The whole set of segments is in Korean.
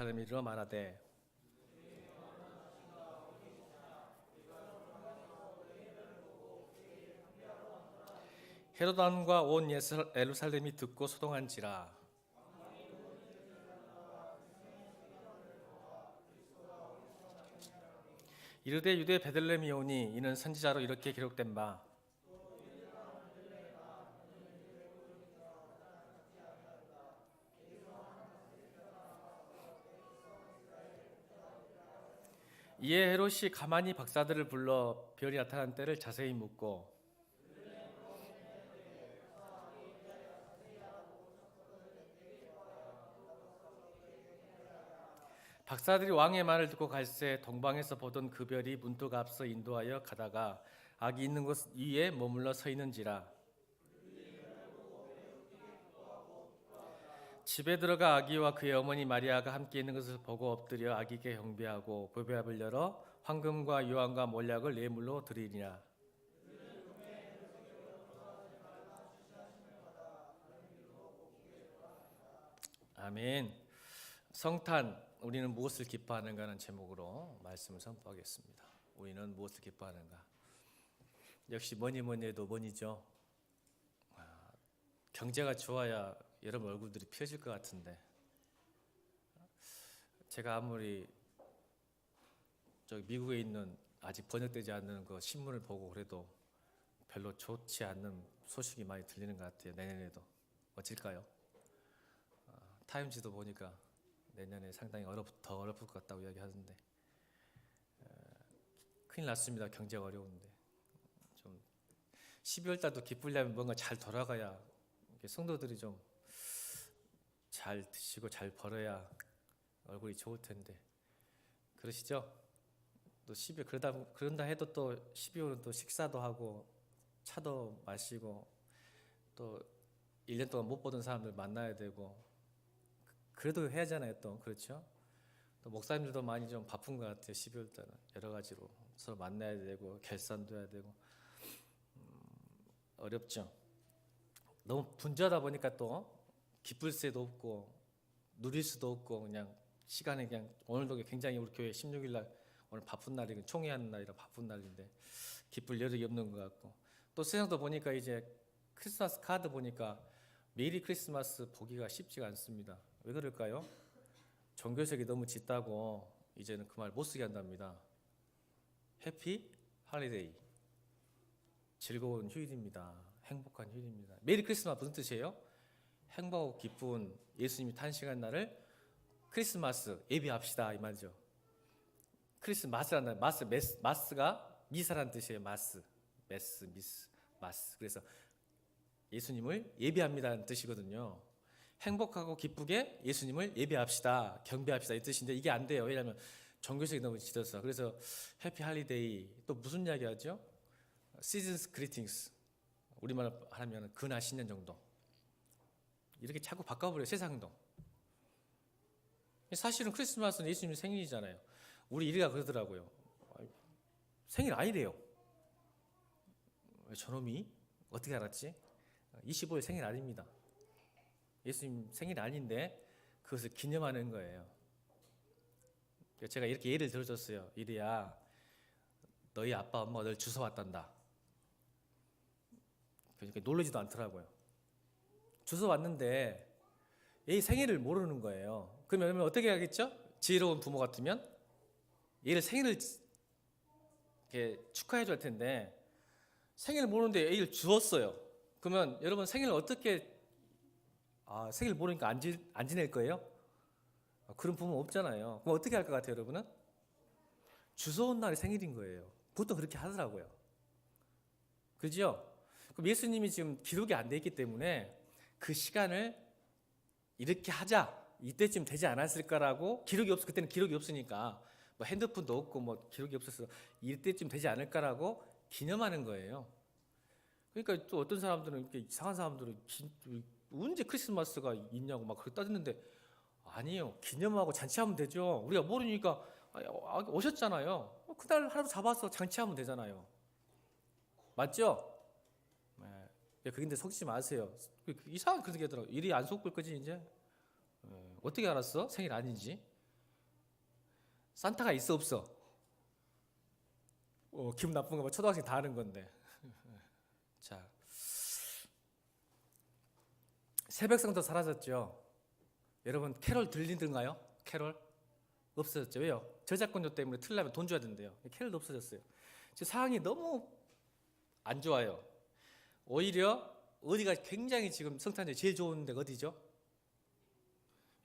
예루살렘에 이르러 말하되 헤롯 왕과 온 예루살렘이 듣고 소동한지라. 이르되 유대 베들레헴이 오니 이는 선지자로 이렇게 기록된 바 이에 헤롯이 가만히 박사들을 불러 별이 나타난 때를 자세히 묻고 박사들이 왕의 말을 듣고 갈새 동방에서 보던 그 별이 문득 앞서 인도하여 가다가 아기 있는 곳 위에 머물러 서 있는지라. 집에 들어가 아기와 그의 어머니 마리아가 함께 있는 것을 보고 엎드려 아기께 경배하고 보배압을 열어 황금과 유황과 몰약을 예물로 드리니라. 아멘. 성탄, 우리는 무엇을 기뻐하는가 하는 제목으로 말씀을 선포하겠습니다. 우리는 무엇을 기뻐하는가? 역시 뭐니 해도 뭐니죠. 경제가 좋아야 여러분 얼굴들이 펴질 것 같은데, 제가 아무리 저기 미국에 있는 아직 번역되지 않는 그 신문을 보고 그래도 별로 좋지 않는 소식이 많이 들리는 것 같아요. 내년에도 어찔까요? 타임지도 보니까 내년에 상당히 더 어렵을 것 같다고 이야기하던데, 큰일 났습니다. 경제가 어려운데 좀 12월 달도 기쁘려면 뭔가 잘 돌아가야, 성도들이 좀 잘 드시고 잘 벌어야 얼굴이 좋을 텐데, 그러시죠? 또 12월 그런다 해도 또 12월은 또 식사도 하고 차도 마시고 또 1년 동안 못 보던 사람들 만나야 되고, 그래도 해야 하잖아요. 또 그렇죠? 또 목사님들도 많이 좀 바쁜 것 같아요. 12월 달은 여러 가지로 서로 만나야 되고 결산도 해야 되고 어렵죠. 너무 분주하다 보니까 또 기쁠 새도 없고 누릴 수도 없고, 그냥 시간에 그냥 오늘도 굉장히 우리 교회 16일 날 오늘 바쁜 날이고 총회하는 날이라 바쁜 날인데 기쁠 여력이 없는 것 같고, 또 세상도 보니까 이제 크리스마스 카드 보니까 메리 크리스마스 보기가 쉽지가 않습니다. 왜 그럴까요? 종교색이 너무 짙다고 이제는 그 말 못 쓰게 한답니다. 해피 할리데이, 즐거운 휴일입니다. 행복한 휴일입니다. 메리 크리스마스 무슨 뜻이에요? 행복하고 기쁜 예수님이 탄생한 날을 크리스마스 예비합시다 이 말이죠. 크리스마스라는 마스가 미사라는 뜻이에요. 마스. 그래서 예수님을 예비합니다는 뜻이거든요. 행복하고 기쁘게 예수님을 예배합시다, 경배합시다 이 뜻인데, 이게 안 돼요. 왜냐하면 종교색이 너무 짙어서. 그래서 해피 할리데이, 또 무슨 이야기 하죠? 시즌스 그리팅스, 우리말로 하면 근하 신년 정도, 이렇게 자꾸 바꿔버려요. 세상도. 사실은 크리스마스는 예수님 생일이잖아요. 우리 이리가 그러더라고요. 생일 아니래요. 왜 저놈이 어떻게 알았지? 25일 생일 아닙니다. 예수님 생일 아닌데 그것을 기념하는 거예요. 제가 이렇게 예를 들어줬어요. 이리야, 너희 아빠 엄마가 널 주워왔단다. 그러니까 놀라지도 않더라고요. 주워왔는데 얘 생일을 모르는 거예요. 그러면 어떻게 하겠죠? 지혜로운 부모 같으면 얘를 생일을 이렇게 축하해 줄 텐데, 생일을 모르는데 애를 주었어요. 그러면 여러분 생일을 어떻게, 생일 모르니까 안 지낼 거예요? 그런 부모 없잖아요. 그럼 어떻게 할 것 같아요, 여러분은? 주워온 날이 생일인 거예요. 보통 그렇게 하더라고요. 그죠? 그럼 예수님이 지금 기록이 안 돼 있기 때문에 그 시간을 이렇게 하자, 이때쯤 되지 않았을까라고, 그때는 기록이 없으니까 뭐 핸드폰도 없고 뭐 기록이 없어서 이때쯤 되지 않을까라고 기념하는 거예요. 그러니까 또 어떤 사람들은, 이렇게 이상한 사람들은 언제 크리스마스가 있냐고 막 그렇게 따졌는데, 아니에요. 기념하고 잔치하면 되죠. 우리가 모르니까 오셨잖아요. 그날 하루 잡아서 잔치하면 되잖아요. 맞죠? 네. 근데 속지 마세요. 이상한 그런 게 하더라고요. 일이 안 속을 거지 이제. 어떻게 알았어? 생일 아닌지. 산타가 있어 없어? 기분 나쁜 거 뭐 초등학생 다 하는 건데. 자, 새벽성도 사라졌죠. 여러분 캐롤 들리던가요? 캐롤 없어졌죠. 왜요? 저작권료 때문에 틀려면 돈 줘야 된대요. 캐롤도 없어졌어요. 지금 상황이 너무 안 좋아요. 오히려 어디가 굉장히 지금 성탄절 제일 좋은 데가 어디죠?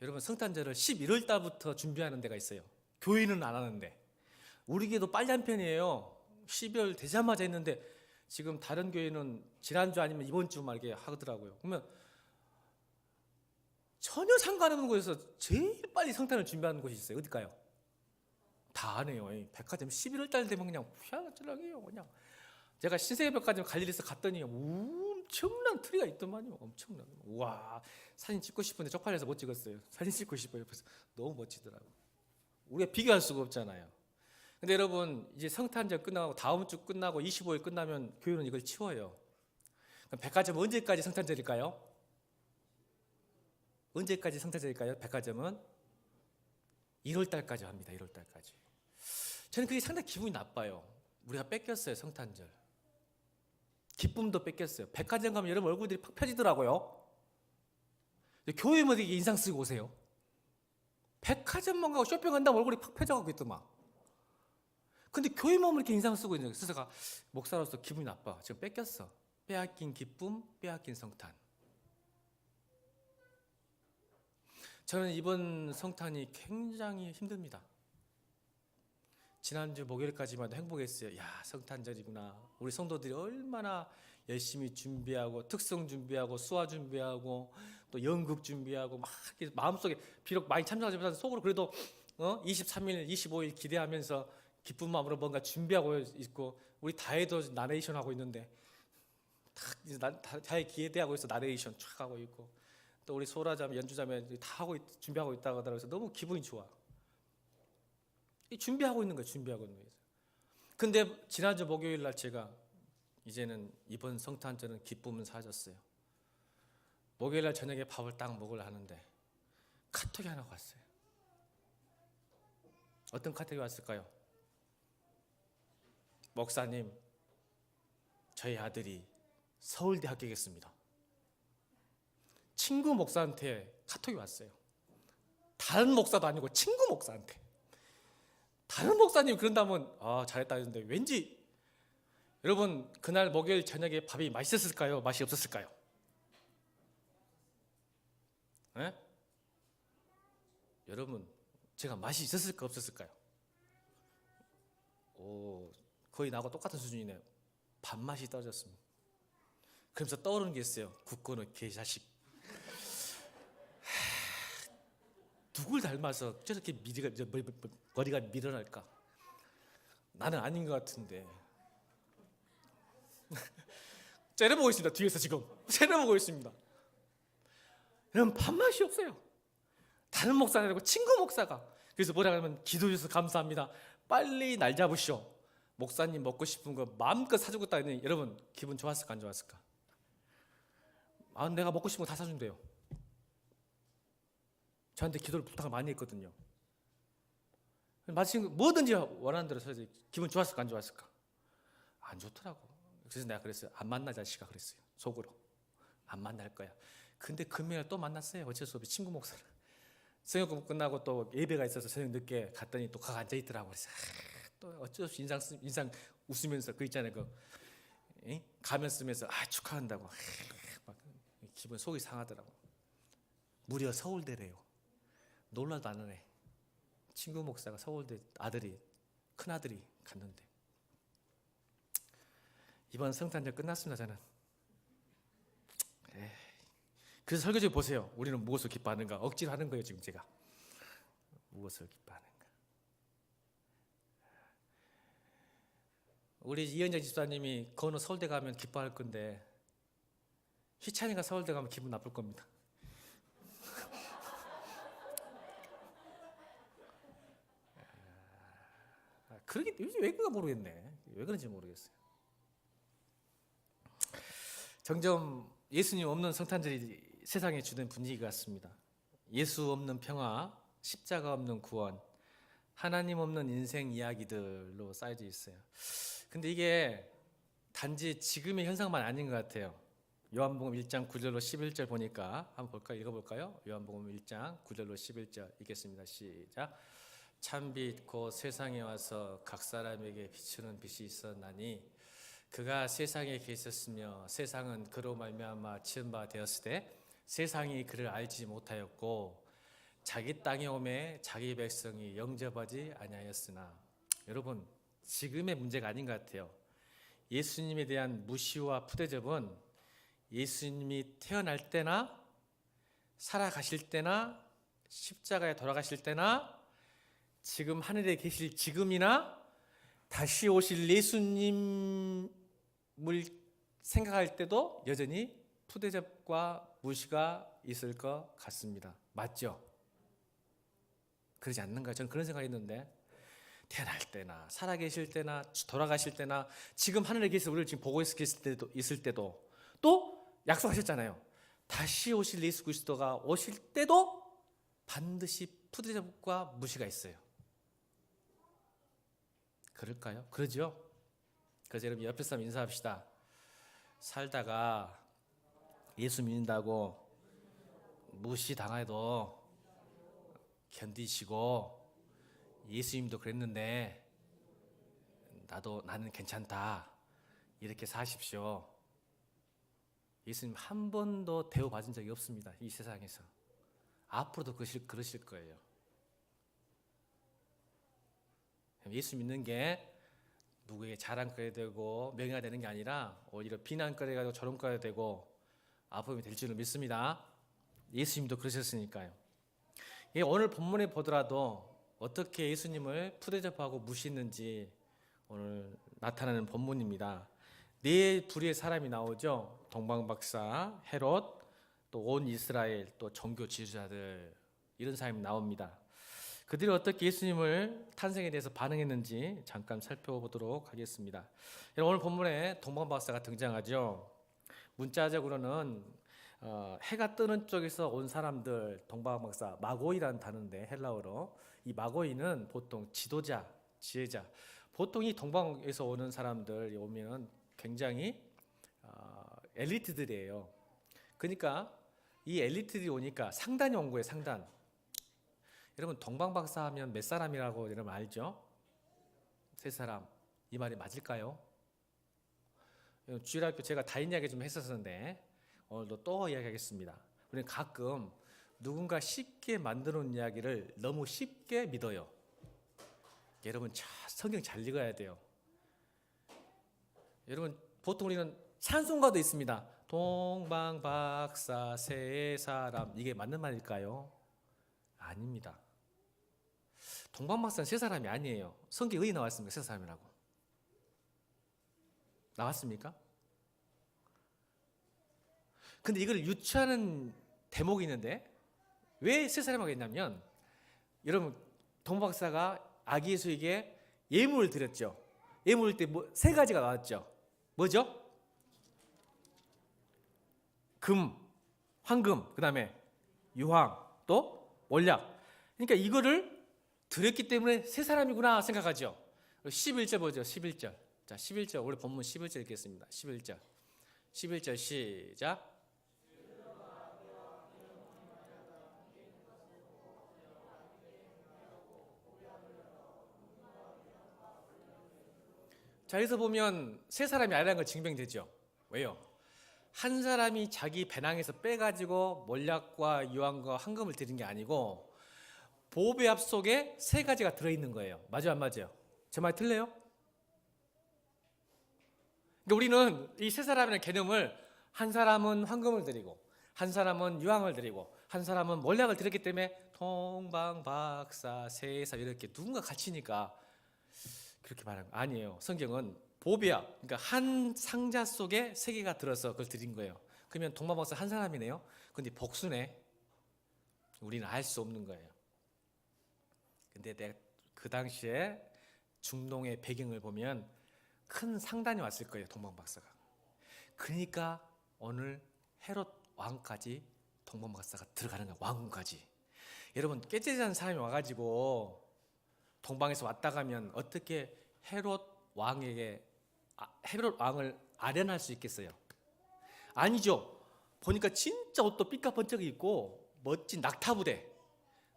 여러분 성탄절을 11월 달부터 준비하는 데가 있어요. 교회는 안 하는데 우리 교회도 빨리 한 편이에요. 12월 되자마자 했는데 지금 다른 교회는 지난주 아니면 이번 주 막 이렇게 하더라고요. 그러면 전혀 상관없는 곳에서 제일 빨리 성탄을 준비하는 곳이 있어요. 어딜까요? 다 안 해요. 백화점 11월 달 되면 그냥 휘황찬란해요. 그냥 제가 신세계 백화점 갈 일이 있어 갔더니 엄청난 트리가 있더만요. 엄청난. 와, 사진 찍고 싶은데 쪽팔려서 못 찍었어요. 사진 찍고 싶어요. 그래서 너무 멋지더라고요. 우리가 비교할 수가 없잖아요. 근데 여러분 이제 성탄절 끝나고 다음 주 끝나고 25일 끝나면 교회는 이걸 치워요. 그럼 백화점 언제까지 성탄절일까요? 언제까지 성탄절일까요? 백화점은 1월 달까지 합니다. 1월 달까지. 저는 그게 상당히 기분이 나빠요. 우리가 뺏겼어요. 성탄절. 기쁨도 뺏겼어요. 백화점 가면 여러분 얼굴들이 팍 펴지더라고요. 교회만 되게 인상 쓰고 오세요. 백화점만 가고 쇼핑 간다면 얼굴이 팍 펴져가고 있더만. 근데 교회만 이렇게 인상 쓰고 있는 거예요. 그래서 제가 목사로서 기분이 나빠. 지금 뺏겼어. 빼앗긴 기쁨, 빼앗긴 성탄. 저는 이번 성탄이 굉장히 힘듭니다. 지난주 목요일까지만 해도 행복했어요. 야, 성탄절이구나. 우리 성도들이 얼마나 열심히 준비하고 특성 준비하고 수화 준비하고 또 연극 준비하고 막 마음속에 비록 많이 참석하지 못해서 속으로 그래도 23일, 25일 기대하면서 기쁜 마음으로 뭔가 준비하고 있고 우리 다혜도 나레이션 하고 있는데 다혜 기대하고 있어. 나레이션 촥 하고 있고 또 우리 소라자매, 연주자매 다 하고 준비하고 있다고 하더라고요. 그래서 너무 기분이 좋아. 준비하고 있는 거예요. 준비하고 있는 거예요. 근데 지난주 목요일 날 제가 이제는 이번 성탄절은 기쁨은 사라졌어요. 목요일 날 저녁에 밥을 딱 먹으려 하는데 카톡이 하나 왔어요. 어떤 카톡이 왔을까요? 목사님, 저희 아들이 서울대 합격했습니다. 친구 목사한테 카톡이 왔어요. 다른 목사도 아니고 친구 목사한테. 다른 목사님 그런다면 잘했다 했는데 왠지 여러분 그날 목요일 저녁에 밥이 맛있었을까요? 맛이 없었을까요? 네? 여러분 제가 맛이 있었을까 없었을까요? 거의 나하고 똑같은 수준이네요. 밥맛이 떨어졌습니다. 그러면서 떠오르는 게 있어요. 굳건의 개자식. 누굴 닮아서 저렇게 머리가 밀어날까? 나는 아닌 것 같은데. 째려보고 있습니다. 뒤에서 지금 째려보고 있습니다. 여러분 밥맛이 없어요. 다른 목사가 아니고 친구 목사가. 그래서 뭐라 하면 기도해 주셔서 감사합니다. 빨리 날 잡으시오. 목사님 먹고 싶은 거 마음껏 사주겠다 했더니 여러분 기분 좋았을까 안 좋았을까? 내가 먹고 싶은 거 다 사준대요. 저한테 기도를 부탁을 많이 했거든요. 마침 뭐든지 원하는 대로 사야지. 기분 좋았을까 안 좋았을까? 안 좋더라고. 그래서 내가 그랬어요. 안 만나 자식아 그랬어요. 속으로. 안 만날 거야. 근데 금요일 또 만났어요. 어쩔 수 없이 친구 목사를. 성역 끝나고 또 예배가 있어서 저녁 늦게 갔더니 또 거기 앉아 있더라고. 그래서 또 어쩔 수 없이 인상 웃으면서 그 있잖아요. 가면 쓰면서 축하한다고. 막 기분 속이 상하더라고. 무려 서울대래요. 놀라도 안 하네. 친구 목사가 서울대 큰 아들이 갔는데 이번 성탄절 끝났습니다. 저는. 그래서 설교 좀 보세요. 우리는 무엇을 기뻐하는가? 억지로 하는 거예요. 지금 제가 무엇을 기뻐하는가? 우리 이현정 집사님이 건우 서울대 가면 기뻐할 건데 희찬이가 서울대 가면 기분 나쁠 겁니다. 그러게 왜 그런가 모르겠네. 왜 그런지 모르겠어요. 점점 예수님 없는 성탄절이 세상에 주는 분위기 같습니다. 예수 없는 평화, 십자가 없는 구원, 하나님 없는 인생 이야기들로 쌓여져 있어요. 근데 이게 단지 지금의 현상만 아닌 것 같아요. 요한복음 1장 9절로 11절 보니까 한번 볼까요? 읽어볼까요? 요한복음 1장 9절로 11절 읽겠습니다. 시작. 참빛 곧 세상에 와서 각 사람에게 비추는 빛이 있었나니 그가 세상에 계셨으며 세상은 그로 말미암아 지은 바 되었으되 세상이 그를 알지 못하였고 자기 땅에 오매 자기 백성이 영접하지 아니하였으나. 여러분, 지금의 문제가 아닌 것 같아요. 예수님에 대한 무시와 푸대접은 예수님이 태어날 때나 살아가실 때나 십자가에 돌아가실 때나 지금 하늘에 계실 지금이나 다시 오실 예수님을 생각할 때도 여전히 푸대접과 무시가 있을 것 같습니다. 맞죠? 그러지 않는가? 저는 그런 생각이 있는데, 태어날 때나 살아계실 때나 돌아가실 때나 지금 하늘에 계신 우리를 지금 보고 있을 때도 또 약속하셨잖아요. 다시 오실 예수 그리스도가 오실 때도 반드시 푸대접과 무시가 있어요. 그럴까요? 그러죠? 그래서 여러분 옆에 사람 인사합시다. 살다가 예수 믿는다고 무시당해도 견디시고 예수님도 그랬는데 나는 괜찮다 이렇게 사십시오. 예수님 한 번도 대우받은 적이 없습니다. 이 세상에서. 앞으로도 그러실 거예요. 예수 믿는 게 누구에게 자랑거리 되고 명예가 되는 게 아니라 오히려 비난거리가 조롱거리가 되고 아픔이 될 줄을 믿습니다. 예수님도 그러셨으니까요. 오늘 본문에 보더라도 어떻게 예수님을 푸대접하고 무시했는지 오늘 나타나는 본문입니다. 네 부류의 사람이 나오죠. 동방박사, 헤롯, 또 온 이스라엘, 또 종교 지도자들, 이런 사람이 나옵니다. 그들이 어떻게 예수님을 탄생에 대해서 반응했는지 잠깐 살펴보도록 하겠습니다. 오늘 본문에 동방박사가 등장하죠. 문자적으로는 해가 뜨는 쪽에서 온 사람들, 동방박사, 마고이라는 단어인데 헬라어로 이 마고이는 보통 지도자, 지혜자. 보통 이 동방에서 오는 사람들 오면 굉장히 엘리트들이에요. 그러니까 이 엘리트들이 오니까 상단이 온 거예요. 상단. 여러분 동방박사 하면 몇 사람이라고 여러분 알죠? 세 사람. 이 말이 맞을까요? 주일학교 제가 다인 이야기 좀 했었는데 오늘도 또 이야기하겠습니다. 우리는 가끔 누군가 쉽게 만들어 놓은 이야기를 너무 쉽게 믿어요. 여러분 성경 잘 읽어야 돼요. 여러분 보통 우리는 찬송가도 있습니다. 동방박사 세 사람, 이게 맞는 말일까요? 아닙니다. 동방박사는 세 사람이 아니에요. 성경에 어디 나왔습니까? 세 사람이라고 나왔습니까? 근데 이걸 유추하는 대목이 있는데 왜 세 사람이라고 했냐면, 여러분 동방박사가 아기 예수에게 예물을 드렸죠. 예물을 때 세 가지가 나왔죠. 뭐죠? 금, 황금, 그 다음에 유황, 또 몰약. 그러니까 이거를 드렸기 때문에 세 사람이구나 생각하죠. 11절 보죠. 11절. 자, 11절. 우리 본문 11절 읽겠습니다. 11절. 11절 시작. 자, 여기서 보면 세 사람이 아니라는 걸 증명되죠. 왜요? 한 사람이 자기 배낭에서 빼가지고 몰약과 유황과 황금을 드린 게 아니고 보배압 속에 세 가지가 들어있는 거예요. 맞아요, 안 맞아요? 제 말 틀려요? 그러니까 우리는 이 세 사람이라는 개념을 한 사람은 황금을 드리고 한 사람은 유황을 드리고 한 사람은 몰약을 드렸기 때문에 동방박사 세사 이렇게 누군가 갇히니까 그렇게 말하는 거 아니에요. 성경은 보배압, 그러니까 한 상자 속에 세 개가 들어서 그걸 드린 거예요. 그러면 동방박사 한 사람이네요. 근데 복수네. 우리는 알 수 없는 거예요. 근데 내가 그 당시에 중동의 배경을 보면 큰 상단이 왔을 거예요. 동방박사가. 그러니까 오늘 헤롯 왕까지 동방박사가 들어가는 거예요. 왕궁까지. 여러분 꾀째지하는 사람이 와가지고 동방에서 왔다 가면 어떻게 헤롯 왕을 아련할 수 있겠어요? 아니죠. 보니까 진짜 옷도 삐까번쩍 입고 멋진 낙타부대,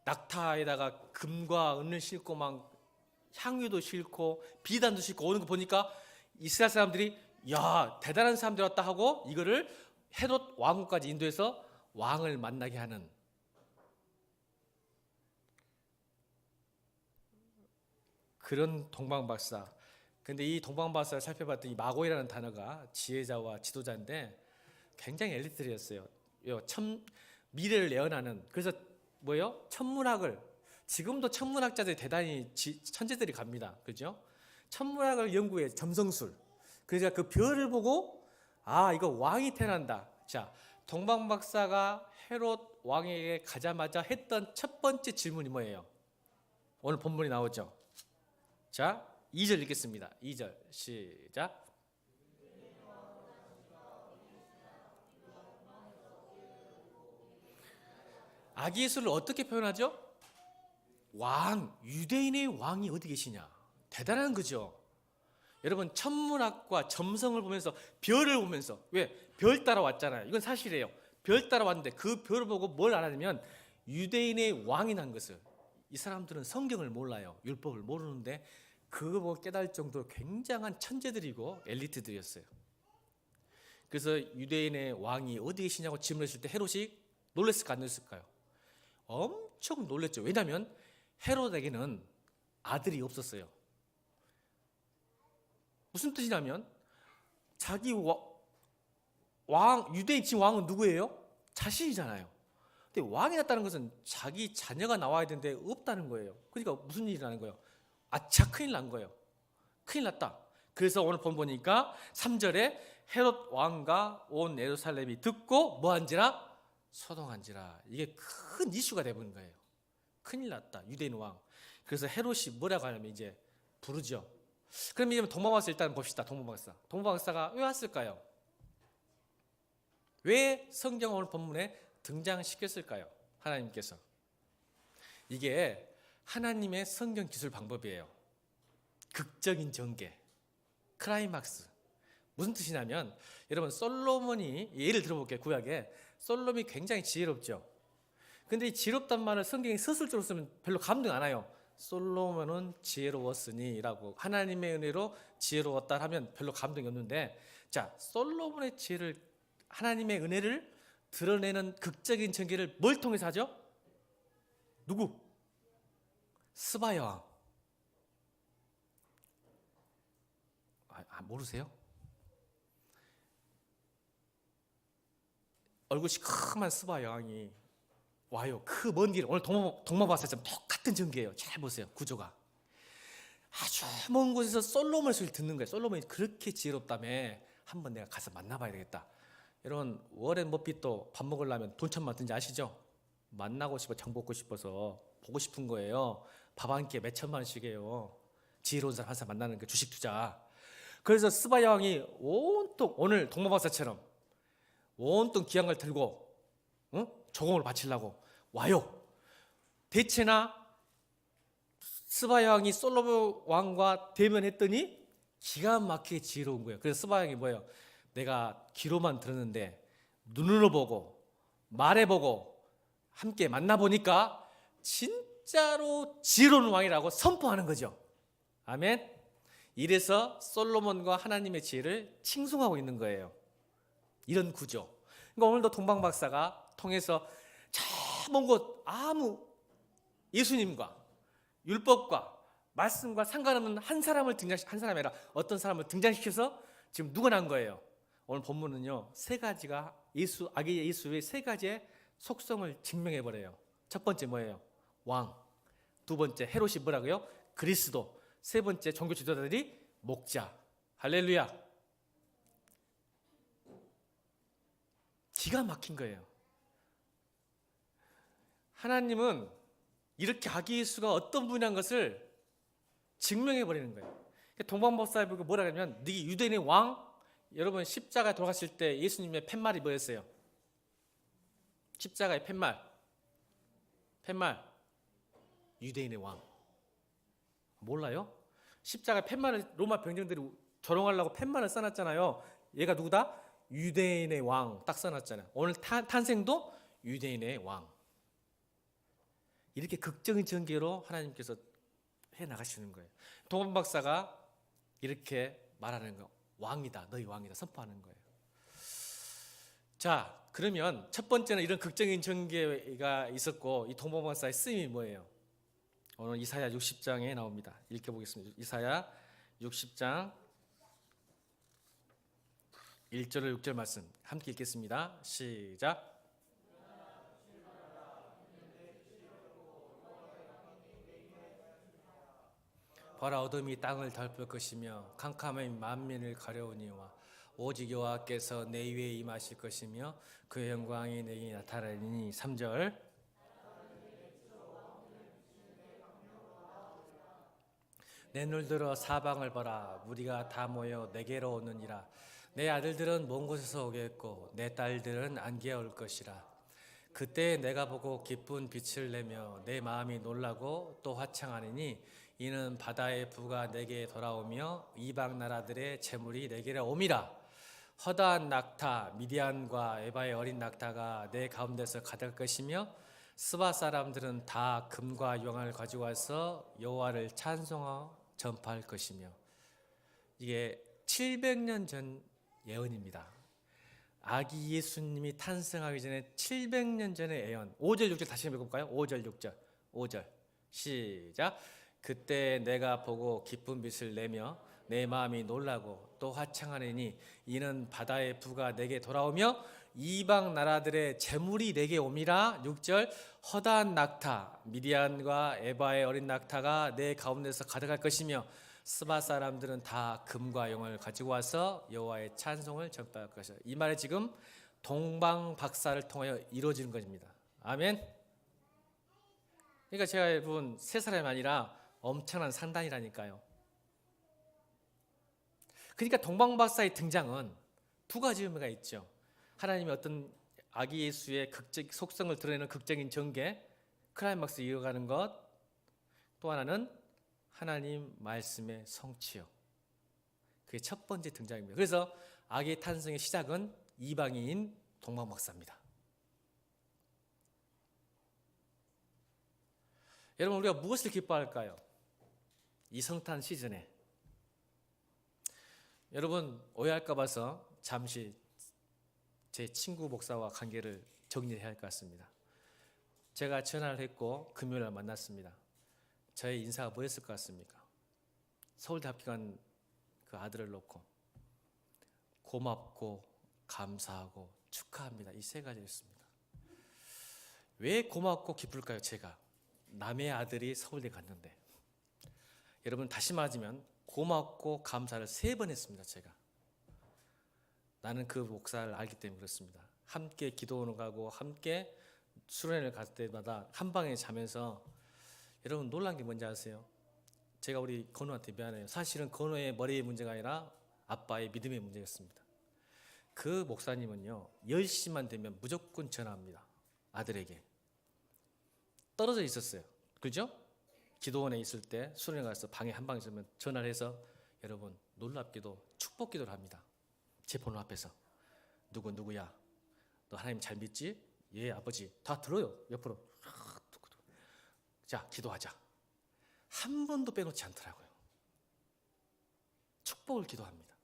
낙타에다가 금과 은을 싣고 막 향유도 싣고 비단도 싣고 오는 거 보니까 이스라엘 사람들이 야 대단한 사람들 왔다 하고 이거를 헤롯 왕국까지 인도해서 왕을 만나게 하는 그런 동방박사. 근데 이 동방박사를 살펴봤더니 마고이라는 단어가 지혜자와 지도자인데 굉장히 엘리트였어요. 미래를 예언하는. 그래서 뭐요? 천문학을 지금도 천문학자들이 대단히 천재들이 갑니다. 그죠? 천문학을 연구해 점성술. 그래서 그 별을 보고 아 이거 왕이 태어난다. 자 동방박사가 헤롯 왕에게 가자마자 했던 첫 번째 질문이 뭐예요? 오늘 본문이 나오죠. 자 2절 읽겠습니다. 2절 시작. 아기 예수를 어떻게 표현하죠? 왕, 유대인의 왕이 어디 계시냐? 대단한 거죠. 여러분 천문학과 점성을 보면서 별을 보면서 왜? 별 따라왔잖아요. 이건 사실이에요. 별 따라왔는데 그 별을 보고 뭘 알았냐면 유대인의 왕이 난 것을. 이 사람들은 성경을 몰라요. 율법을 모르는데 그거 보고 깨달을 정도로 굉장한 천재들이고 엘리트들이었어요. 그래서 유대인의 왕이 어디 계시냐고 질문했을 때 헤롯이 놀랬을까 안 놀랬을까요? 엄청 놀랬죠. 왜냐하면 헤롯에게는 아들이 없었어요. 무슨 뜻이냐면 자기 왕 유대인 지금 왕은 누구예요? 자신이잖아요. 근데 왕이 났다는 것은 자기 자녀가 나와야 되는데 없다는 거예요. 그러니까 무슨 일이 나는 거예요? 아차 큰일 난 거예요. 큰일 났다. 그래서 오늘 본 보니까 3절에 헤롯 왕과 온 예루살렘이 듣고 뭐한지라? 소동한지라. 이게 큰 이슈가 되버린 거예요. 큰일 났다. 유대인 왕. 그래서 헤롯이 뭐라고 하냐면 이제 부르죠. 그럼 이제 동방박사 일단 봅시다. 동방박사가 왜 왔을까요? 왜 성경 오늘 본문에 등장시켰을까요? 하나님께서. 이게 하나님의 성경 기술 방법이에요. 극적인 전개, 클라이막스. 무슨 뜻이냐면 여러분 솔로몬이 예를 들어볼게요. 구약에 솔로몬이 굉장히 지혜롭죠. 근데 이 지혜롭단 말을 성경에 서술적으로 쓰면 별로 감동 안 와요. 솔로몬은 지혜로웠으니라고 하나님의 은혜로 지혜로웠다 하면 별로 감동이 없는데 자 솔로몬의 지혜를 하나님의 은혜를 드러내는 극적인 전개를 뭘 통해서 하죠? 누구? 스바 여왕. 모르세요? 얼굴 시커먼 스바 여왕이 와요. 그 먼 길, 오늘 동방박사처럼 똑같은 전개예요. 잘 보세요. 구조가. 아주 먼 곳에서 솔로몬의 소리를 듣는 거예요. 솔로몬이 그렇게 지혜롭다며 한번 내가 가서 만나봐야 되겠다. 여러분 워렌 버핏도 밥 먹으려면 돈 천만 든지 아시죠? 만나고 싶어 정 먹고 싶어서 보고 싶은 거예요. 밥 한 끼에 몇 천만 원씩이에요. 지혜로운 사람 한 사람 만나는 게 주식 투자. 그래서 스바 여왕이 온통 오늘 동방박사처럼 온통 귀한 걸 들고 조공을 바치려고 와요. 대체나 스바 여왕이 솔로몬 왕과 대면했더니 기가 막히게 지혜로운 거예요. 그래서 스바 여왕이 뭐예요? 내가 귀로만 들었는데 눈으로 보고 말해보고 함께 만나보니까 진짜로 지혜로운 왕이라고 선포하는 거죠. 아멘. 이래서 솔로몬과 하나님의 지혜를 칭송하고 있는 거예요. 이런 구조. 그러니까 오늘도 동방박사가 통해서 저 먼 곳 아무 예수님과 율법과 말씀과 상관없는 한 사람을 한 사람이 아니라 어떤 사람을 등장시켜서 지금 누가 난 거예요. 오늘 본문은요 세 가지가 아기 예수의 세 가지의 속성을 증명해 버려요. 첫 번째 뭐예요? 왕. 두 번째 헤롯이 뭐라고요? 그리스도. 세 번째 종교 지도자들이 목자. 할렐루야. 기가 막힌 거예요. 하나님은 이렇게 아기 예수가 어떤 분이란 것을 증명해 버리는 거예요. 동방박사에 보고 뭐라 하냐면 네 유대인의 왕. 여러분 십자가에 돌아가실 때 예수님의 팻말이 뭐였어요? 십자가의 팻말 유대인의 왕. 몰라요? 십자가 팻말을 로마 병정들이 조롱하려고 팻말을 써놨잖아요. 얘가 누구다? 유대인의 왕 딱 써놨잖아요. 오늘 탄생도 유대인의 왕. 이렇게 극적인 전개로 하나님께서 해 나가시는 거예요. 동원 박사가 이렇게 말하는 거, 왕이다, 너희 왕이다 선포하는 거예요. 자, 그러면 첫 번째는 이런 극적인 전개가 있었고, 이 동원 박사의 쓰임이 뭐예요? 오늘 이사야 60장에 나옵니다. 읽어보겠습니다. 이사야 60장 1절 6절 말씀 함께 읽겠습니다. 시작. 보라, 어둠이 땅을 덮을 것이며 캄캄함이 만민을 가려우니와 오직 여호와께서 내 위에 임하실 것이며 그의 영광이 내게 나타나리니. 3절. 내 눈을 들어 사방을 보라, 무리가 다 모여 내게로 오느니라. 내 아들들은 먼 곳에서 오겠고 내 딸들은 안개에 올 것이라. 그때 내가 보고 기쁜 빛을 내며 내 마음이 놀라고 또 화창하리니 이는 바다의 부가 내게 돌아오며 이방 나라들의 재물이 내게로 옴이라. 허다한 낙타 미디안과 에바의 어린 낙타가 내 가운데서 가득할 것이며 스바 사람들은 다 금과 용을 가지고 와서 여호와를 찬송하고 전파할 것이며. 이게 700년 전 예언입니다. 아기 예수님이 탄생하기 전에 700년 전의 예언. 5절 6절 다시 읽어볼까요? 5절 6절 5절 시작. 그때 내가 보고 기쁜 빛을 내며 내 마음이 놀라고 또 화창하리니 이는 바다의 부가 내게 돌아오며 이방 나라들의 재물이 내게 옴이라. 6절. 허다한 낙타 미디안과 에바의 어린 낙타가 내 가운데서 가득할 것이며 스바 사람들은 다 금과 용을 가지고 와서 여호와의 찬송을 전파할 것이다. 이 말이 지금 동방 박사를 통하여 이루어지는 것입니다. 아멘. 그러니까 제가 여러분 세 사람이 아니라 엄청난 산단이라니까요. 그러니까 동방 박사의 등장은 두 가지 의미가 있죠. 하나님이 어떤 아기 예수의 극적 속성을 드러내는 극적인 전개, 클라이막스 이어가는 것. 또 하나는 하나님 말씀의 성취요. 그게 첫 번째 등장입니다. 그래서 아기의 탄생의 시작은 이방인인 동방 박사입니다. 여러분, 우리가 무엇을 기뻐할까요? 이 성탄 시즌에. 여러분, 오해할까 봐서 잠시 제 친구 목사와 관계를 정리해야 할 것 같습니다. 제가 전화를 했고 금요일날 만났습니다. 저의 인사가 뭐였을 것 같습니까? 서울대 합격한 그 아들을 놓고 고맙고 감사하고 축하합니다. 이 세 가지였습니다. 왜 고맙고 기쁠까요? 제가 남의 아들이 서울대 갔는데. 여러분, 다시 말하자면 고맙고 감사를 3번 했습니다. 제가. 나는 그 목사를 알기 때문에 그렇습니다. 함께 기도원을 가고 함께 수련회를 갈 때마다 한 방에 자면서. 여러분, 놀란 게 뭔지 아세요? 제가 우리 건우한테 미안해요. 사실은 건우의 머리의 문제가 아니라 아빠의 믿음의 문제였습니다. 그 목사님은요, 10시만 되면 무조건 전화합니다. 아들에게. 떨어져 있었어요. 그죠? 기도원에 있을 때 수련회 가서 방에 한 방에 있으면 전화를 해서 여러분 놀랍게도 축복 기도를 합니다. 제 번호 앞에서. 누구야? 너 하나님 잘 믿지? 예, 아버지. 다 들어요. 옆으로. 자, 기도하자. 한 번도 빼놓지 않더라고요. 축복을 기도합니다.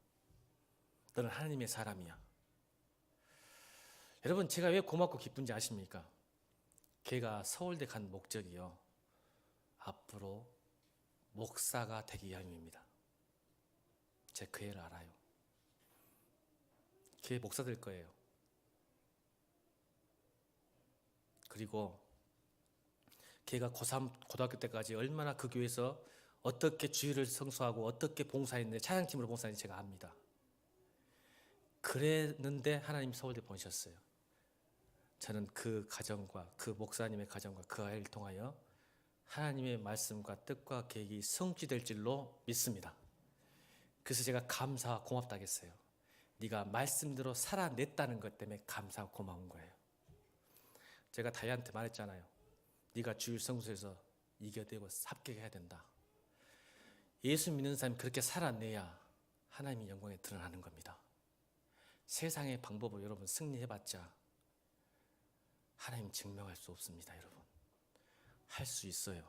너는 하나님의 사람이야. 여러분, 제가 왜 고맙고 기쁜지 아십니까? 걔가 서울대 간 목적이요, 앞으로 목사가 되기 위함입니다. 제가 그 애를 알아요. 걔 목사 될 거예요. 그리고 걔가 고3 고등학교 때까지 얼마나 그 교회에서 어떻게 주일을 성수하고 어떻게 봉사했는데, 찬양팀으로 봉사했는지 제가 압니다. 그랬는데 하나님 서울대 보내셨어요. 저는 그 가정과 그 목사님의 가정과 그 아이를 통하여 하나님의 말씀과 뜻과 계획이 성취될 줄로 믿습니다. 그래서 제가 감사와 고맙다 하겠어요. 네가 말씀대로 살아냈다는 것 때문에 감사하고 고마운 거예요. 제가 다이한테 말했잖아요. 네가 주일 성수에서 이겨내고 합격해야 된다. 예수 믿는 사람이 그렇게 살아내야 하나님의 영광이 드러나는 겁니다. 세상의 방법을 여러분 승리해봤자 하나님 증명할 수 없습니다. 여러분 할 수 있어요.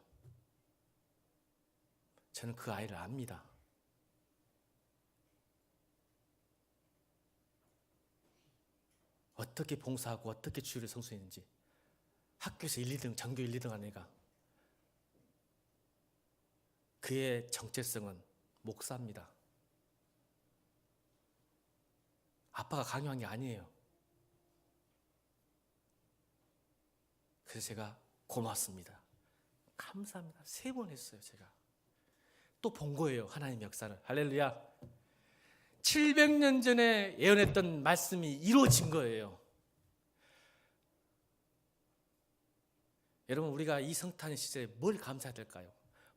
저는 그 아이를 압니다. 어떻게 봉사하고 어떻게 주일을 성수했는지. 학교에서 1, 2등, 전교 1, 2등 한 애가 그의 정체성은 목사입니다. 아빠가 강요한 게 아니에요. 그래서 제가 고맙습니다. 감사합니다. 3번 했어요. 제가 또 본 거예요. 하나님 역사를. 할렐루야. 700년 전에 예언했던 말씀이 이루어진 거예요. 여러분 우리가 이 성탄의 시절에 뭘 감사해야 될까요?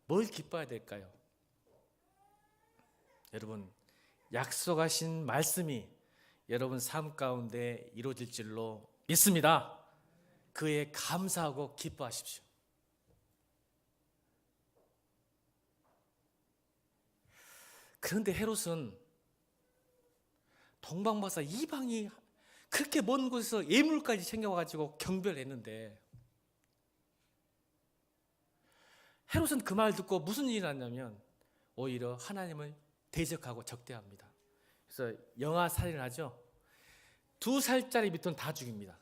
뭘 기뻐해야 될까요? 여러분 약속하신 말씀이 여러분 삶 가운데 이루어질 줄로 믿습니다. 그에 감사하고 기뻐하십시오. 그런데 헤롯은 동방박사 이방이 그렇게 먼 곳에서 예물까지 챙겨와가지고 경배를 했는데 헤롯은 그 말 듣고 무슨 일이 났냐면 오히려 하나님을 대적하고 적대합니다. 그래서 영아 살인을 하죠. 2살짜리 밑돈 다 죽입니다.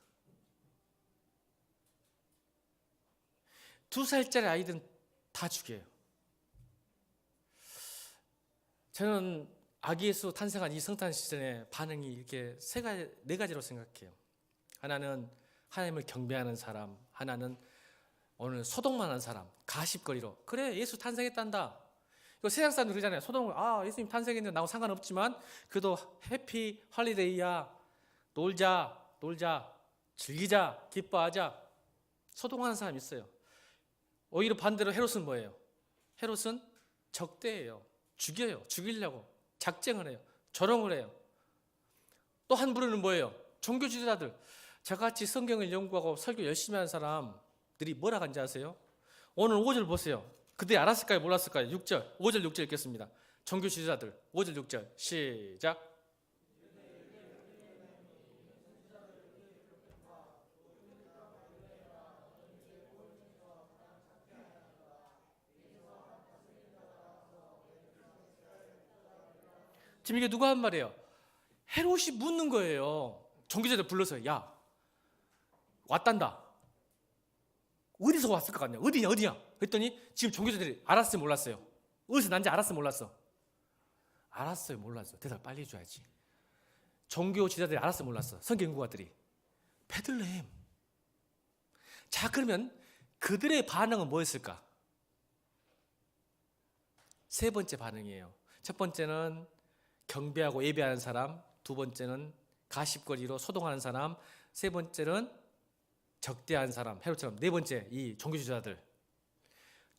2살짜리 아이들은 다 죽여요. 저는 아기 예수 탄생한 이 성탄 시즌의 반응이 이렇게 4가지로 생각해요. 하나는 하나님을 경배하는 사람, 하나는 오늘 소동만 하는 사람, 가십거리로 그래 예수 탄생했단다. 이거 세상 사람들 그러잖아요. 소동을 예수님 탄생했는데 나하고 상관없지만 그래도 해피 홀리데이야. 놀자, 즐기자, 기뻐하자. 소동하는 사람이 있어요. 오히려 반대로 헤롯은 뭐예요? 헤롯은 적대예요. 죽여요. 죽이려고 작정을 해요. 조롱을 해요. 또 한 부류는 뭐예요? 종교 지도자들. 저같이 성경을 연구하고 설교 열심히 하는 사람들이 뭐라 한지 아세요? 오늘 5절 보세요. 그들이 알았을까요? 몰랐을까요? 6절, 5절, 6절 읽겠습니다. 종교 지도자들 5절, 6절 시작. 지금 이게 누가 한 말이에요? 헤롯이 묻는 거예요. 종교자들 불러서 야 왔단다. 어디서 왔을 것 같냐? 어디냐? 그랬더니 지금 종교자들이 알았어요, 몰랐어요? 어디서 난지 알았어요, 몰랐어? 알았어요, 몰랐어? 대답 빨리 해줘야지. 종교 지도자들이 알았어요, 몰랐어? 성경 연구가들이 베들레헴. 자 그러면 그들의 반응은 뭐였을까? 3번째 반응이에요. 첫 번째는 경배하고 예배하는 사람, 2번째는 가십거리로 소동하는 사람, 3번째는 적대한 사람, 헤롯처럼. 4번째 이 종교 지도자들,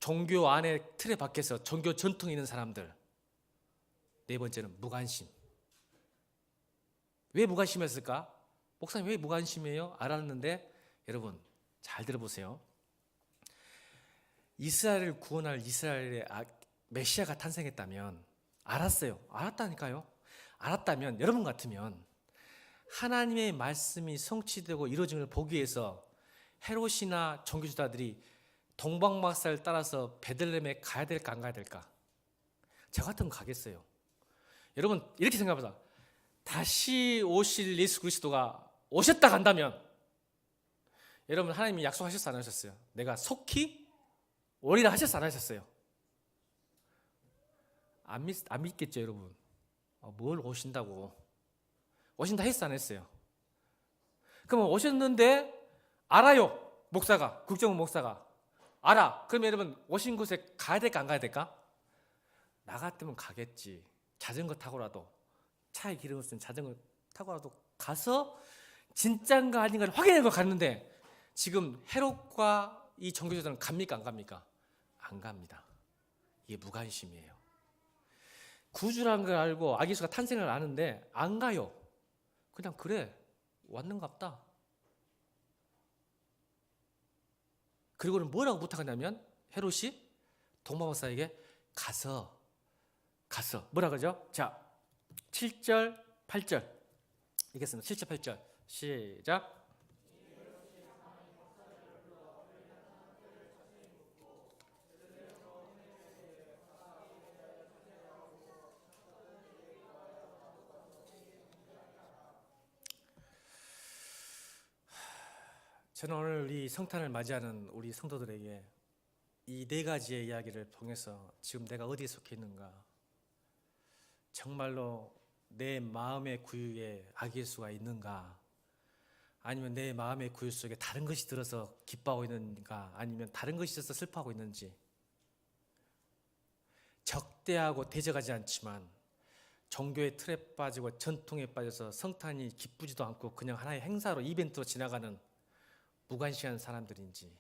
종교 안에 틀에 밖에서 종교 전통이 있는 사람들. 4번째는 무관심. 왜 무관심했을까? 목사님 왜 무관심이에요? 알았는데 여러분 잘 들어보세요. 이스라엘을 구원할 이스라엘의 메시아가 탄생했다면 알았어요. 알았다니까요. 알았다면 여러분 같으면 하나님의 말씀이 성취되고 이루어짐을 보기 위해서 헤롯이나 종교지도자들이 동방박사를 따라서 베들레헴에 가야 될까 안 가야 될까? 저 같으면 가겠어요. 여러분 이렇게 생각해보자. 다시 오실 예수 그리스도가 오셨다 간다면 여러분 하나님이 약속하셨어 안 하셨어요? 내가 속히 오리라 하셨어 안 하셨어요? 안 믿겠죠 여러분. 뭘 오신다고. 오신다 했어 안 했어요? 그럼 오셨는데 알아요. 목사가, 국정원 목사가 알아. 그러면 여러분 오신 곳에 가야 될까 안 가야 될까? 나 같으면 가겠지. 자전거 타고라도, 차에 기름 없으면 자전거 타고라도 가서 진짜인가 아닌가를 확인하고 갔는데 지금 헤롯과 이 종교자들은 갑니까 안 갑니까? 안 갑니다. 이게 무관심이에요. 구주라는 걸 알고 아기 예수가 탄생을 아는데 안 가요. 그냥 그래 왔는갑다. 그리고는 뭐라고 부탁하냐면 헤롯이 동방박사에게 가서 갔어. 뭐라 그러죠? 자, 7절, 8절 읽겠습니다. 7절, 8절 시작. 저는 오늘 이 성탄을 맞이하는 우리 성도들에게 이 네 가지의 이야기를 통해서 지금 내가 어디에 속해 있는가, 정말로 내 마음의 구유에 악일 수가 있는가, 아니면 내 마음의 구유 속에 다른 것이 들어서 기뻐하고 있는가, 아니면 다른 것이 있어서 슬퍼하고 있는지, 적대하고 대적하지 않지만 종교의 틀에 빠지고 전통에 빠져서 성탄이 기쁘지도 않고 그냥 하나의 행사로 이벤트로 지나가는 무관심한 사람들인지,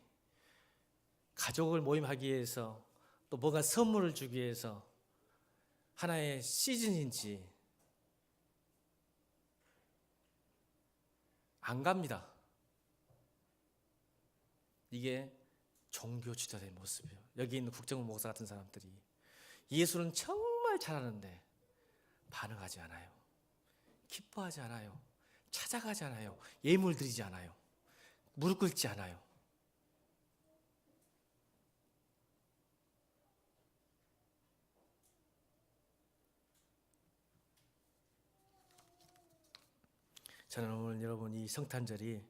가족을 모임하기 위해서 또 뭔가 선물을 주기 위해서 하나의 시즌인지 안 갑니다. 이게 종교 지도자의 모습이에요. 여기 있는 국정원 목사 같은 사람들이 예수는 정말 잘하는데 반응하지 않아요. 기뻐하지 않아요. 찾아가지 않아요. 예물 드리지 않아요. 무릎 꿇지 않아요. 저는 오늘 여러분 이 성탄절이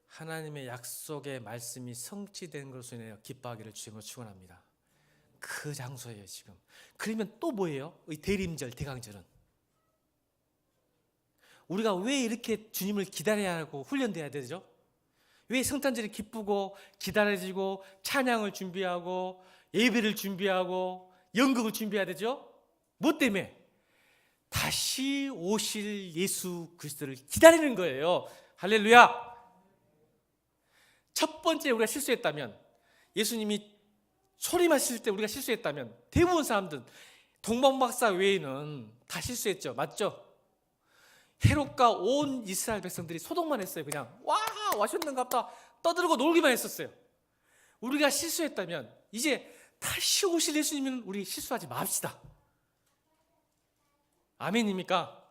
하나님의 약속의 말씀이 성취된 것으로 인하여 기뻐하기를 주님으로 축원합니다. 그 장소예요 지금. 그러면 또 뭐예요? 이 대림절, 대강절은 우리가 왜 이렇게 주님을 기다려야 하고 훈련돼야 되죠? 왜 성탄절이 기쁘고 기다려지고 찬양을 준비하고 예배를 준비하고 연극을 준비해야 되죠? 뭐 때문에? 다시 오실 예수 그리스도를 기다리는 거예요. 할렐루야. 첫 번째 우리가 실수했다면, 예수님이 소림하실 때 우리가 실수했다면, 대부분 사람들 동방박사 외에는 다 실수했죠. 맞죠? 헤롯과 온 이스라엘 백성들이 소동만 했어요. 그냥 와 와셨는갑다 떠들고 놀기만 했었어요. 우리가 실수했다면 이제 다시 오실 예수님은 우리 실수하지 맙시다. 아멘입니까?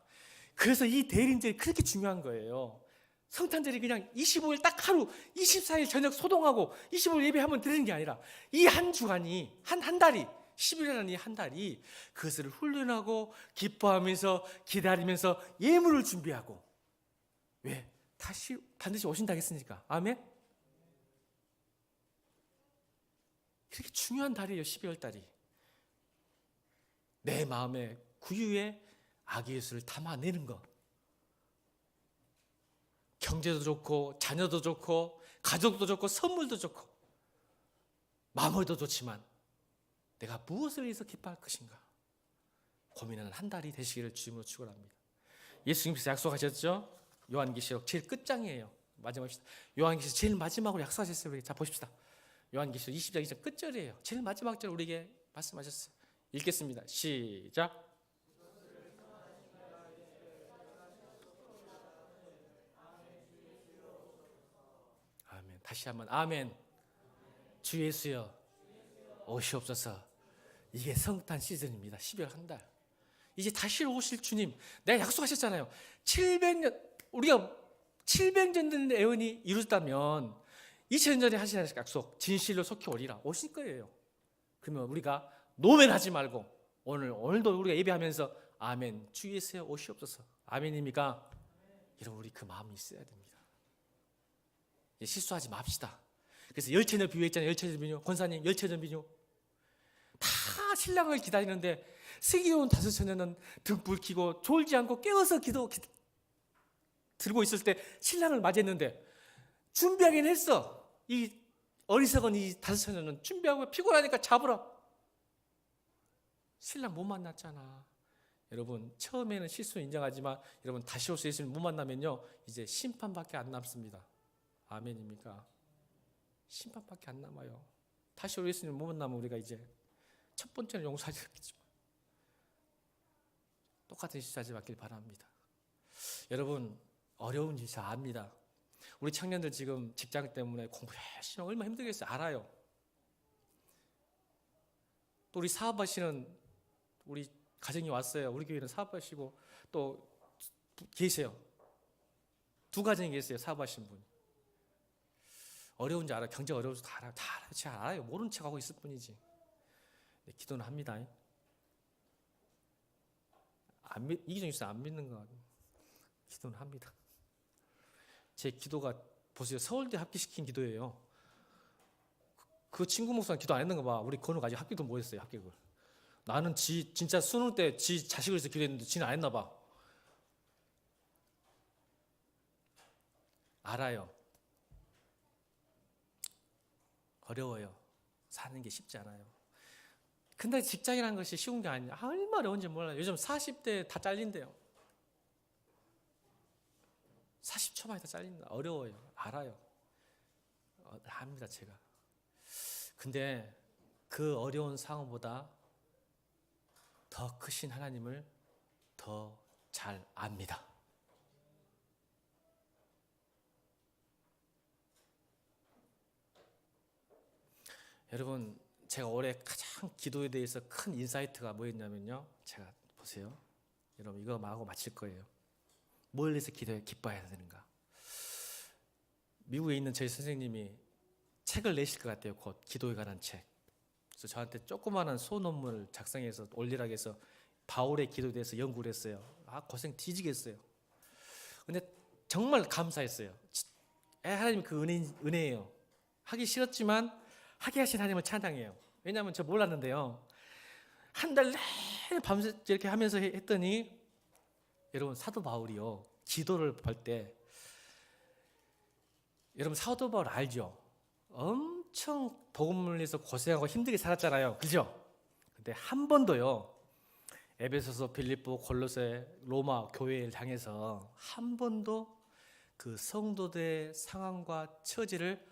그래서 이 대림절이 그렇게 중요한 거예요. 성탄절이 그냥 25일 딱 하루, 24일 저녁 소동하고 25일 예배하면 드리는 게 아니라 이 한 주간이, 한 달이, 10일이라는 이 한 달이 그것을 훈련하고 기뻐하면서 기다리면서 예물을 준비하고. 왜? 다시 반드시 오신다 했으니까. 아멘? 그렇게 중요한 달이에요. 12월 달이. 내 마음의 구유에 악의 예수를 담아내는 것. 경제도 좋고 자녀도 좋고 가족도 좋고 선물도 좋고 마음도 좋지만 내가 무엇을 위해서 기뻐할 것인가 고민하는 한 달이 되시기를 주님으로 축원합니다. 예수님께서 약속하셨죠? 요한계시록 제일 끝장이에요. 마지막 요한계시록 제일 마지막으로 약속하셨어요. 우리 자 보십시다. 요한계시록 20장 2절 끝절이에요. 제일 마지막 절 우리에게 말씀하셨어요. 읽겠습니다. 시작. 아멘. 다시 한번 아멘. 주 예수여 오시옵소서. 이게 성탄 시즌입니다. 12월 한 달. 이제 다시 오실 주님, 내가 약속하셨잖아요. 700년, 우리가 700년 된 애언이 이루었다면 2000년 전에 하신 약속, 진실로 속히 오리라 오실 거예요. 그러면 우리가 노면하지 말고 오늘도 우리가 예배하면서 아멘, 주 예수여 오시옵소서. 아멘입니까? 여러분 우리 그 마음이 있어야 됩니다. 실수하지 맙시다. 그래서 열처녀 비유했잖아요. 열처녀 비유, 권사님 열처녀 비유. 다 신랑을 기다리는데 슬기로운 다섯 처녀는 등불 켜고 졸지 않고 깨어서 들고 있을 때 신랑을 맞이했는데 준비하긴 했어. 이 어리석은 이 다섯 처녀는 준비하고 피곤하니까 잡으라. 신랑 못 만났잖아. 여러분 처음에는 실수 인정하지만 여러분 다시 올 수 있으면 못 만나면요 이제 심판밖에 안 남습니다. 아멘입니까? 심판밖에 안 남아요. 다시 올 예수님 못 만나면 우리가 이제 첫 번째는 용서하지 않겠지만 똑같은 실수하지 않길 바랍니다. 여러분 어려운 일 잘 압니다. 우리 청년들 지금 직장 때문에 공부 열심히 하고 얼마나 힘들겠어요. 알아요. 또 우리 사업하시는 우리 가정이 왔어요. 우리 교회는 사업하시고 또 계세요. 두 가정이 계세요. 사업하신 분. 어려운지 알아. 경제 어려워서 다 알아요. 다 알아요. 제가 알아요. 모른 척하고 있을 뿐이지. 네, 기도는 합니다. 이기정 있어요. 안 믿는 거. 기도는 합니다. 제 기도가 보세요. 서울대 합격시킨 기도예요. 그 친구 목사는 기도 안 했는 거 봐. 우리 건우가 아직 합격도 못 했어요. 합격을. 나는 진짜 수능 때 지 자식을 위해서 기도했는데 지는 안 했나 봐. 알아요. 어려워요. 사는 게 쉽지 않아요. 근데 직장이라는 것이 쉬운 게 아니야. 얼마나 어려운지 몰라요. 요즘 40대 다 잘린대요. 40초만에 다 잘린다. 어려워요. 알아요. 압니다, 제가. 근데 그 어려운 상황보다 더 크신 하나님을 더 잘 압니다. 여러분, 제가 올해 가장 기도에 대해서 큰 인사이트가 뭐였냐면요. 제가 보세요. 여러분, 이거 하고 마칠 거예요. 뭘 위해서 기뻐해야 되는가? 미국에 있는 저희 선생님이 책을 내실 것 같아요. 곧 기도에 관한 책. 그래서 저한테 조그마한 소논문을 작성해서 올리라고 해서 바울의 기도에 대해서 연구를 했어요. 고생 뒤지겠어요. 근데 정말 감사했어요. 하나님 그 은혜예요. 하기 싫었지만 하게 하신 하나님을 찬양해요. 왜냐하면 저 몰랐는데요. 한 달 내내 밤새 이렇게 하면서 했더니 여러분, 사도 바울이요, 기도를 볼 때, 여러분 사도 바울 알죠? 엄청 복음을 위해서 고생하고 힘들게 살았잖아요. 그죠? 근데 한 번도요, 에베소서, 빌립보, 골로새, 로마 교회를 향해서 한 번도 그 성도들의 상황과 처지를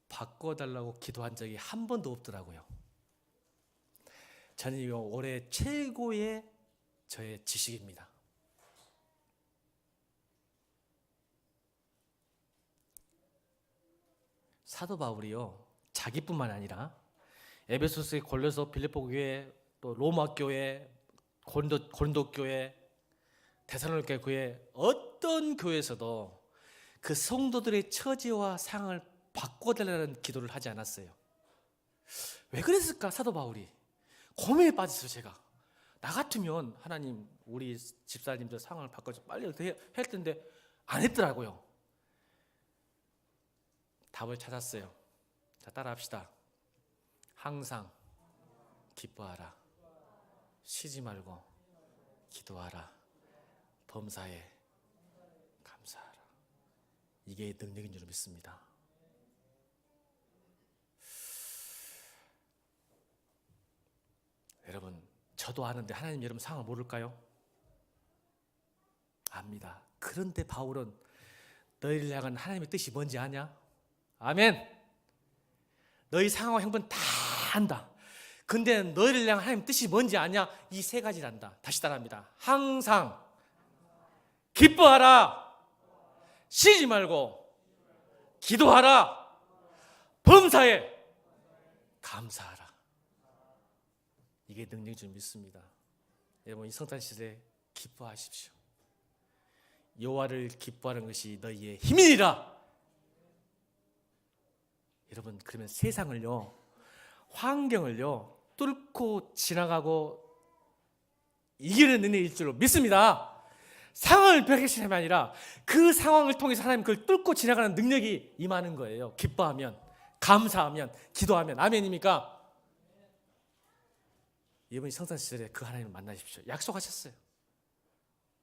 바꿔달라고 기도한 적이 한 번도 없더라고요. 저는 이거 올해 최고의 저의 지식입니다. 사도 바울이요, 자기뿐만 아니라 에베소서, 골로새, 빌립보 교회, 또 로마 교회, 고린도 교회, 데살로니가 교회, 어떤 교회에서도 그 성도들의 처지와 상황을 바꿔달라는 기도를 하지 않았어요. 왜 그랬을까? 사도 바울이 고민에 빠졌어요. 제가 나 같으면 하나님, 우리 집사님들 상황을 바꿔서 빨리 할 텐데 안 했더라고요. 답을 찾았어요. 자, 따라합시다. 항상 기뻐하라. 쉬지 말고 기도하라. 범사에 감사하라. 이게 능력인 줄 믿습니다. 여러분, 저도 아는데 하나님 여러분 상황을 모를까요? 압니다. 그런데 바울은 너희를 향한 하나님의 뜻이 뭔지 아냐? 아멘. 너희 상황과 형편 다 안다. 근데 너희를 향한 하나님의 뜻이 뭔지 아냐? 이 세 가지를 안다. 다시 따라합니다. 항상 기뻐하라. 쉬지 말고 기도하라. 범사에 감사하라. 이게 능력인 줄 믿습니다. 여러분, 이 성탄 시대에 기뻐하십시오. 여호와를 기뻐하는 것이 너희의 힘이니라. 여러분, 그러면 세상을요, 환경을요 뚫고 지나가고 이기는 능력일 줄 믿습니다. 상황을 벽해시는 게 아니라 그 상황을 통해서 하나님 그걸 뚫고 지나가는 능력이 임하는 거예요. 기뻐하면, 감사하면, 기도하면. 아멘입니까? 이번 성탄 시절에 그 하나님을 만나십시오. 약속하셨어요.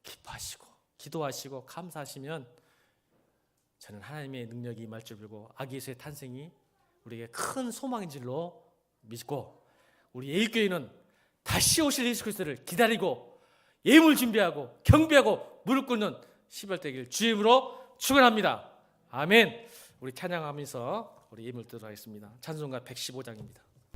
기뻐하시고 기도하시고 감사하시면 저는 하나님의 능력이 임할 줄 알고 아기 예수의 탄생이 우리에게 큰 소망인 줄로 믿고, 우리 예일교회는 다시 오실 예수 그리스도를 기다리고 예물 준비하고 경배하고 무릎 꿇는 12월 되길 주의 이름으로 축원합니다. 아멘. 우리 찬양하면서 우리 예물 드리도록 하겠습니다. 찬송가 115장입니다.